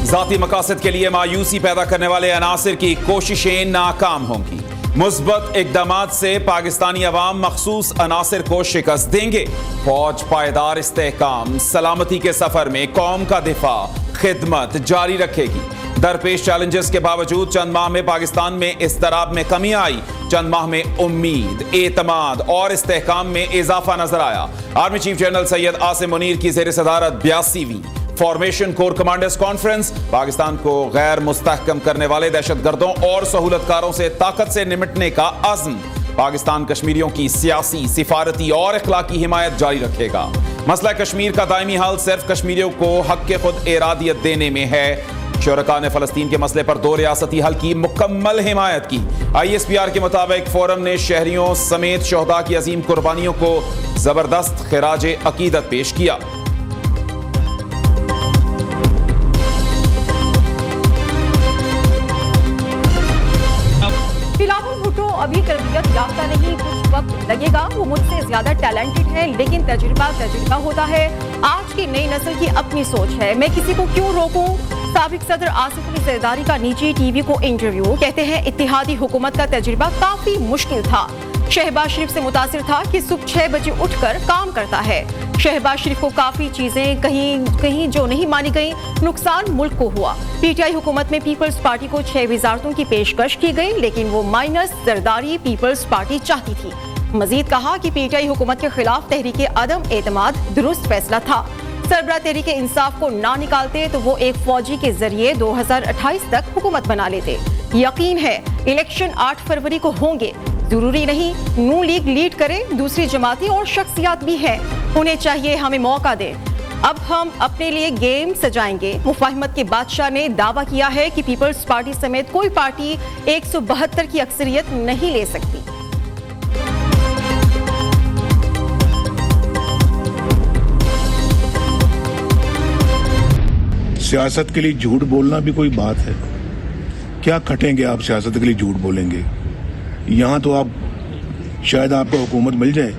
जाती मकासद के लिए मायूसी पैदा करने वाले अनासिर की कोशिशें नाकाम होंगी। मुस्बत इक़दामात से पाकिस्तानी अवाम मखसूस अनासिर को शिकस्त देंगे। फौज पायदार इस्तेहकाम सलामती के सफर में कौम का दिफा खिदमत जारी रखेगी। दरपेश चैलेंजेस के बावजूद चंद माह में पाकिस्तान में इस्तराब में कमी आई। चंद माह में उम्मीद, एतमाद और इस्तेहकाम में इजाफा नजर आया। Army chief general Syed Asim Munir की ज़ेर सदारत 82वीं formation corps commanders conference Pakistan को गैर मुस्तहकम करने वाले दहशतगर्दों और सहूलतकारों से ताकत से निपटने का अज़्म। पाकिस्तान कश्मीरियों की सियासी, सिफारती और अखलाकी हिमायत जारी रखेगा। मसला कश्मीर का दायमी हल सिर्फ कश्मीरियों को हक के खुद इरादियत देने में है। शुरका ने फलस्तीन के मसले पर 2 रियासती हल की मुकम्मल हिमायत की। ISPR के मुताबिक फोरम ने शहरियों समेत शोहदा की अजीम कुर्बानियों को जबरदस्त खिराज अकीदत पेश किया। बिलावल भुट्टो अभी तरबियत याफ्ता नहीं, कुछ वक्त लगेगा। वो मुझसे ज्यादा टैलेंटेड है, लेकिन तजुर्बा होता है। आज की नई नस्ल की अपनी सोच है, मैं किसी को क्यों रोकूं। साबिक सदर आसिफ अली जरदारी का निजी टीवी को इंटरव्यू। कहते हैं इत्तेहादी हुकूमत का तजुर्बा काफी मुश्किल था। शहबाज शरीफ से मुतासिर था कि सुबह 6 बजे उठकर काम करता है। शहबाज शरीफ को काफी चीजें कहीं जो नहीं मानी गई, नुकसान मुल्क को हुआ। PTI हुकूमत में पीपल्स पार्टी को 6 वजारतों की पेशकश की गई, लेकिन वो माइनस जरदारी पीपल्स पार्टी चाहती थी। मजीद कहा कि PTI हुकूमत के खिलाफ तहरीक अदम एतमाद दुरुस्त फैसला था। सरबराह तहरीक इंसाफ को ना निकालते तो वो एक फौजी के जरिए 2028 तक हुकूमत बना लेते। यकीन है इलेक्शन 8 फरवरी को होंगे। जरूरी नहीं नून लीग लीड करे, दूसरी जमातें और शख्सियात भी हैं, उन्हें चाहिए हमें मौका दें। अब हम अपने लिए गेम सजाएंगे। मुफाहिमत के बादशाह ने दावा किया है कि पीपल्स पार्टी समेत कोई पार्टी 172 की अक्सरियत नहीं ले सकती। सियासत के लिए झूठ बोलना भी कोई बात है? क्या खटेंगे आप सियासत के लिए झूठ बोलेंगे? यहाँ तो आप शायद आपको हुकूमत मिल जाए,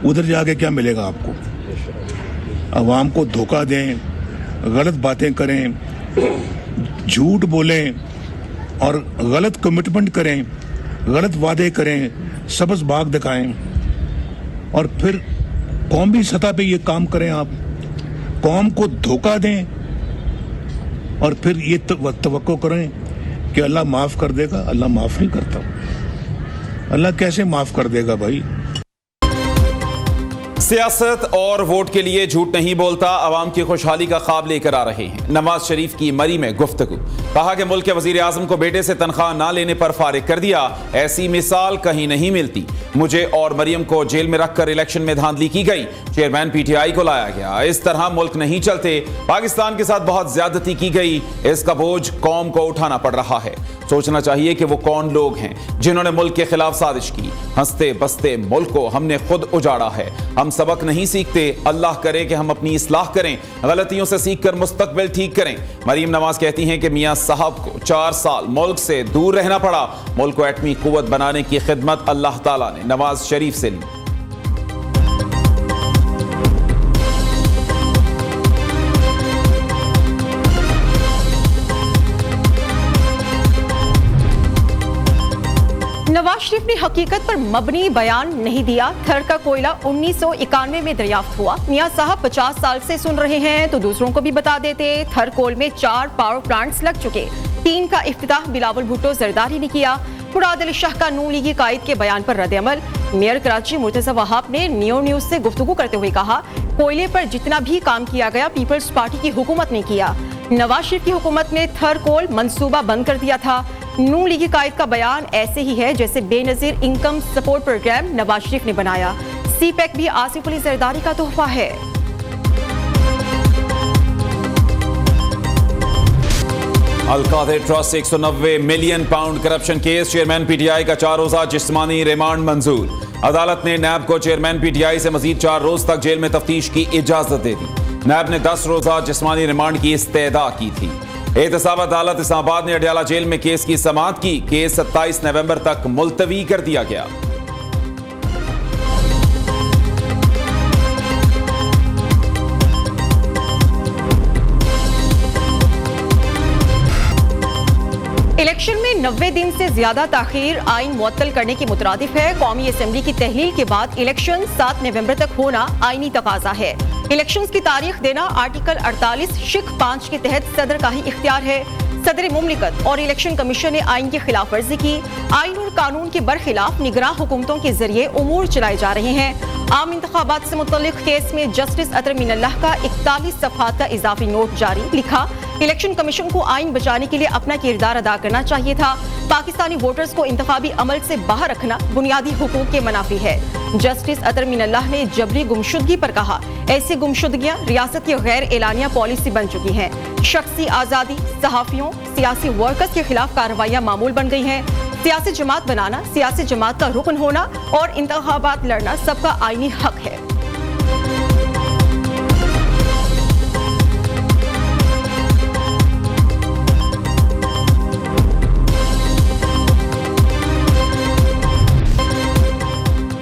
उधर जाके क्या मिलेगा आपको? अवाम को धोखा दें, गलत बातें करें, झूठ बोलें और गलत कमिटमेंट करें, गलत वादे करें, सबज बाग दिखाएं और फिर कौमी सतह पे ये काम करें। आप कौम को धोखा दें और फिर ये तवक्को करें कि अल्लाह माफ़ कर देगा। अल्लाह माफ़ नहीं करता। अल्लाह कैसे माफ़ कर देगा भाई? सियासत और वोट के लिए झूठ नहीं बोलता, अवाम की खुशहाली का ख्वाब लेकर आ रहे हैं। नवाज शरीफ की मरी में गुफ्तगू। कहा कि मुल्क के वजीर आजम को बेटे से तनख्वाह ना लेने पर फारिग कर दिया। ऐसी मिसाल कहीं नहीं मिलती। मुझे और मरियम को जेल में रखकर इलेक्शन में धांधली की गई। चेयरमैन PTI को लाया गया। इस तरह मुल्क नहीं चलते। पाकिस्तान के साथ बहुत ज्यादती की गई। इसका बोझ कौम को उठाना पड़ रहा है। सोचना चाहिए कि वो कौन लोग हैं जिन्होंने मुल्क के खिलाफ साजिश की। हंसते बसते मुल्क को हमने खुद उजाड़ा है। हम सबक नहीं सीखते। अल्लाह करे कि हम अपनी इस्लाह करें, गलतियों से सीखकर मुस्तकबिल ठीक करें। मरीम नवाज कहती हैं कि मियां साहब को 4 साल मुल्क से दूर रहना पड़ा। मुल्क को एटमी कुव्वत बनाने की खिदमत अल्लाह ताला ने नवाज शरीफ से ली। नवाज शरीफ ने हकीकत पर मबनी बयान नहीं दिया। थर का कोयला 1991 में दरियाफ्त हुआ। मियां साहब 50 साल से सुन रहे हैं तो दूसरों को भी बता देते। थर कोल में 4 पावर प्लांट्स लग चुके। 3 का इफ्तिताह बिलावल भुट्टो जरदारी ने किया। मुराद अली शाह का नून लीगी कायद के बयान पर रद्द-ए-अमल। मेयर कराची मुर्तजा वहाब ने नियो न्यूज से गुफ्तगू करते हुए कहा, कोयले पर जितना भी काम किया गया पीपल्स पार्टी की हुकूमत ने किया। नवाज शरीफ की हुकूमत ने थर कोल मंसूबा बंद कर दिया था। नून लीगी कायद का बयान ऐसे ही है जैसे Benazir income support programme Nawaz Sharif ने बनाया। CPEC भी आसिफ अली जरदारी का तोहफा है। अलकादे ट्रस्ट से 190 million pound corruption case. Chairman PTI का 4 रोजा जिस्मानी रिमांड मंजूर। अदालत ने नैब को चेयरमैन PTI से मजीद 4 रोज तक जेल में तफ्तीश की इजाजत दे दी। नैब ने 10 रोजा जिस्मानी रिमांड की इस्तेदा की थी। एहतसाब अदालत इस्लामाबाद ने अडयाला जेल में केस की समाअत की। केस 27 नवंबर तक मुलतवी कर दिया गया। इलेक्शन में 90 दिन से ज्यादा ताखीर आइन मुअत्तल करने की मुतरादिफ है। कौमी असेंबली की तहलील के बाद इलेक्शन 7 नवंबर तक होना आईनी तकाजा है। इलेक्शंस की तारीख देना आर्टिकल 48 शिक 5 के तहत सदर का ही इख्तियार है। सदर मुमलिकत और इलेक्शन कमीशन ने आइन की खिलाफ वर्जी की। आइन और कानून के बरखिलाफ निगरान हुकूमतों के जरिए उमूर चलाए जा रहे हैं। आम इंतखाबात से मुतल्लिक केस में जस्टिस अतर मीनल्लाह का 41 सफ़हात का इजाफी नोट जारी। लिखा, इलेक्शन कमीशन को आइन बचाने के लिए अपना किरदार अदा करना चाहिए था। पाकिस्तानी वोटर्स को इंतखाबी अमल से बाहर रखना बुनियादी हुकूक के मनाफी है। जस्टिस अतर मीनल्लाह ने जबरी गुमशुदगी पर कहा, ऐसी गुमशुदगियां रियासत की गैर एलानिया पॉलिसी बन चुकी हैं। शख्सी आज़ादी, सहाफियों, सियासी वर्कर्स के खिलाफ कार्रवाइयां मामूल बन गई हैं। सियासी जमात बनाना, सियासी जमात का रुकन होना और इंतखाबात लड़ना सबका आईनी हक है।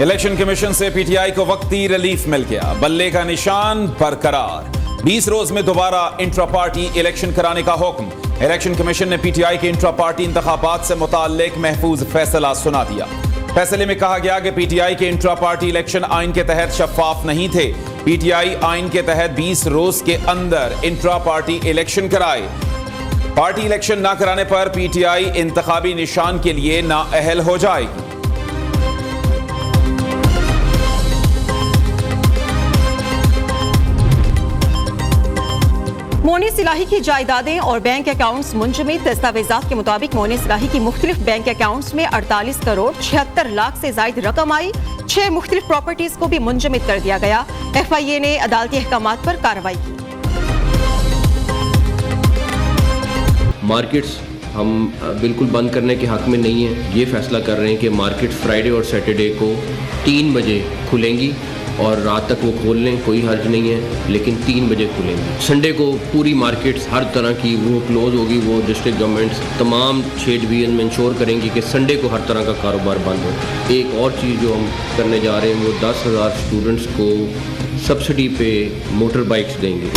इलेक्शन कमीशन से पीटीआई को वक्ती रिलीफ मिल गया। बल्ले का निशान बरकरार। 20 रोज में दोबारा इंट्रा पार्टी इलेक्शन कराने का हुक्म। इलेक्शन कमीशन ने पीटीआई के इंट्रा पार्टी इंतखाबात से मुताल्लिक महफूज फैसला सुना दिया। फैसले में कहा गया कि पीटीआई के इंट्रा पार्टी इलेक्शन आइन के तहत शफाफ नहीं थे। पीटीआई आइन के तहत 20 रोज के अंदर इंट्रा पार्टी इलेक्शन कराए। पार्टी इलेक्शन न कराने पर पीटीआई इंतखाबी निशान के लिए नाअहल हो जाएगी। मोनी सिलाही की जायदादें और बैंक अकाउंट्स मुंजमद। दस्तावेजात के मुताबिक मोनी सिलाही की मुख्तलिफ बैंक अकाउंट्स में 48 करोड़ 76 लाख से जायद रकम आई। 6 मुख्तलिफ प्रॉपर्टीज को भी मुंजमद कर दिया गया। FIA ने अदालती अहकामात पर कार्रवाई की। मार्केट्स हम बिल्कुल बंद करने के हक में नहीं है। ये फैसला कर रहे हैं कि मार्केट फ्राइडे और सैटरडे को 3 बजे खुलेंगी और रात तक वो खोल लें, कोई हर्ज नहीं है, लेकिन 3 बजे खुलेंगी। संडे को पूरी मार्केट्स हर तरह की वो क्लोज होगी। वो डिस्ट्रिक्ट गवर्नमेंट्स तमाम 6 डिवीजन में इंश्योर करेंगी कि संडे को हर तरह का कारोबार बंद हो। एक और चीज़ जो हम करने जा रहे हैं वो 10,000 स्टूडेंट्स को सब्सिडी पे मोटर बाइक्स देंगे।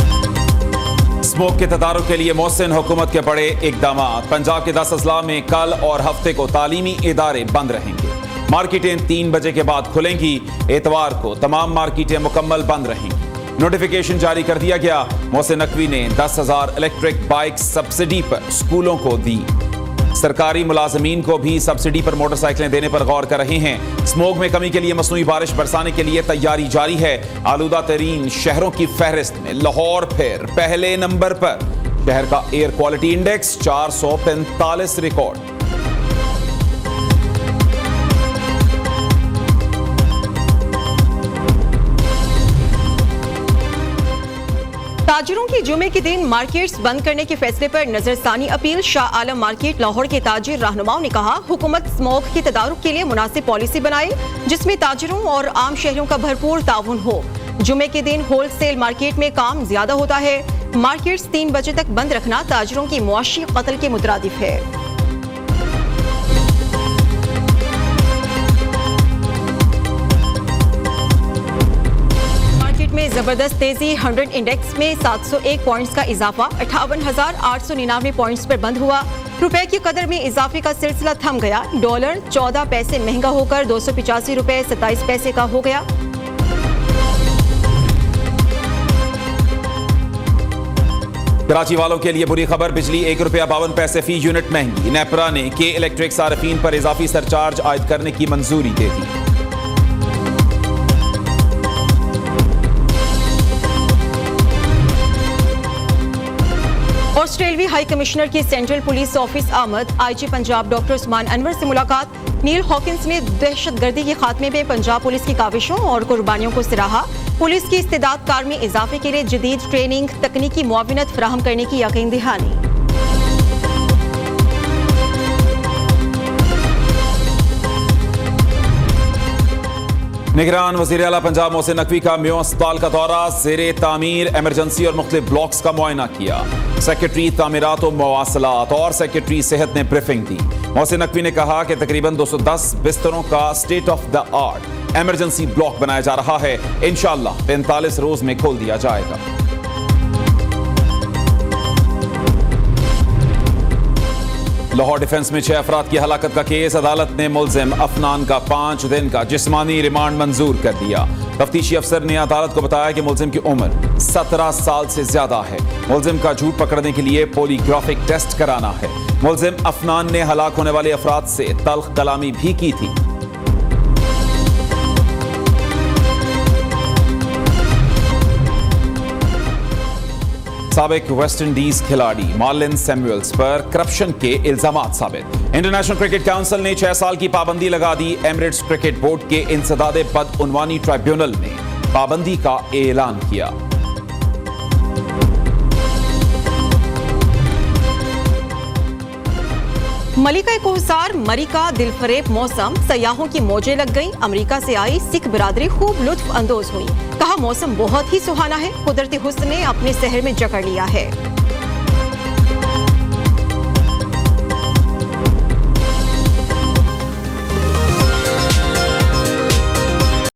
स्मोक के तदारुक के लिए मोहसिन हुकूमत के बड़े इकदाम। पंजाब के 10 अजला में कल और हफ्ते को तालीमी इदारे बंद रहेंगे। मार्केटें 3 बजे के बाद खुलेंगी। एतवार को तमाम मार्केटें मुकम्मल बंद रहेंगी। नोटिफिकेशन जारी कर दिया गया। मोहसिन नकवी ने 10,000 इलेक्ट्रिक बाइक सब्सिडी पर स्कूलों को दी। सरकारी मुलाजमीन को भी सब्सिडी पर मोटरसाइकिलें देने पर गौर कर रहे हैं। स्मोक में कमी के लिए मसनूई बारिश बरसाने के लिए तैयारी जारी है। आलूदा तरीन शहरों की फहरिस्त में लाहौर फिर पहले नंबर पर। शहर का एयर क्वालिटी इंडेक्स 445 रिकॉर्ड। ताजिरों की जुमे के दिन मार्केट्स बंद करने के फैसले पर नजरसानी अपील। शाह आलम मार्केट लाहौर के ताजिर रहनुमाओं ने कहा, हुकूमत स्मोक के तदारुक के लिए मुनासिब पॉलिसी बनाए जिसमें ताजिरों और आम शहरियों का भरपूर ताउन हो। जुमे के दिन होलसेल मार्केट में काम ज्यादा होता है। मार्केट्स 3 बजे तक बंद रखना ताजिरों की मुआशी कत्ल के मुतरादिफ है। में जबरदस्त तेजी। 100 इंडेक्स में 701 पॉइंट्स का इजाफा 58,899 पॉइंट्स पर बंद हुआ। रुपए की कदर में इजाफे का सिलसिला थम गया। डॉलर 14 पैसे महंगा होकर 285 रुपए 27 पैसे का हो गया। कराची वालों के लिए बुरी खबर, बिजली 1 रुपया 52 पैसे फी यूनिट महंगी। नेपरा ने के इलेक्ट्रिक सार्फिन पर इजाफी सरचार्ज आयद करने की मंजूरी दे दी। ऑस्ट्रेलवी हाई कमिश्नर की सेंट्रल पुलिस ऑफिस आमद। IG पंजाब डॉक्टर उस्मान अनवर से मुलाकात। नील हॉकिंस ने दहशतगर्दी के खात्मे में पंजाब पुलिस की काविशों और कुर्बानियों को सराहा। पुलिस की इस्तेदाद कार में इजाफे के लिए जदीद ट्रेनिंग, तकनीकी मुआविनत फराहम करने की यकीन दहानी। निगरान वज़ीर आला पंजाब मोहसिन नकवी का म्यो अस्पताल का दौरा। ज़ेरे तामीर इमरजेंसी और मुख्तलिफ ब्लॉक्स का मुआयना किया। सेक्रेटरी तामीरात और मवासलात और सेक्रेटरी सेहत ने ब्रीफिंग दी। मोहसिन नकवी ने कहा कि तकरीबन 210 बिस्तरों का state of the art emergency block बनाया जा रहा है। इंशाअल्लाह 45 रोज में खोल दिया जाएगा। लाहौर डिफेंस में 6 अफराद की हलाकत का केस, अदालत ने मुलजिम अफनान का 5 दिन का जिस्मानी रिमांड मंजूर कर दिया। तफ्तीशी अफसर ने अदालत को बताया कि मुलजिम की उम्र 17 साल से ज्यादा है। मुलजिम का झूठ पकड़ने के लिए पॉलीग्राफिक टेस्ट कराना है। मुलजिम अफनान ने हलाक होने वाले अफराद से तल्ख कलामी भी की थी। साबिक वेस्टइंडीज खिलाड़ी मार्लिन सैमुअल्स पर करप्शन के इल्जामात साबित। इंटरनेशनल क्रिकेट काउंसिल ने 6 साल की पाबंदी लगा दी। एमिरेट्स क्रिकेट बोर्ड के इंसदादे बदउनवानी ट्राइब्यूनल ने पाबंदी का ऐलान किया। मलिका कोहसार मरी का दिलफरेब मौसम, सयाहों की मौजें लग गई। अमेरिका से आई सिख बिरादरी खूब लुत्फ अंदोज हुई। कहा मौसम बहुत ही सुहाना है, कुदरती हुस्न ने अपने शहर में जकड़ लिया है।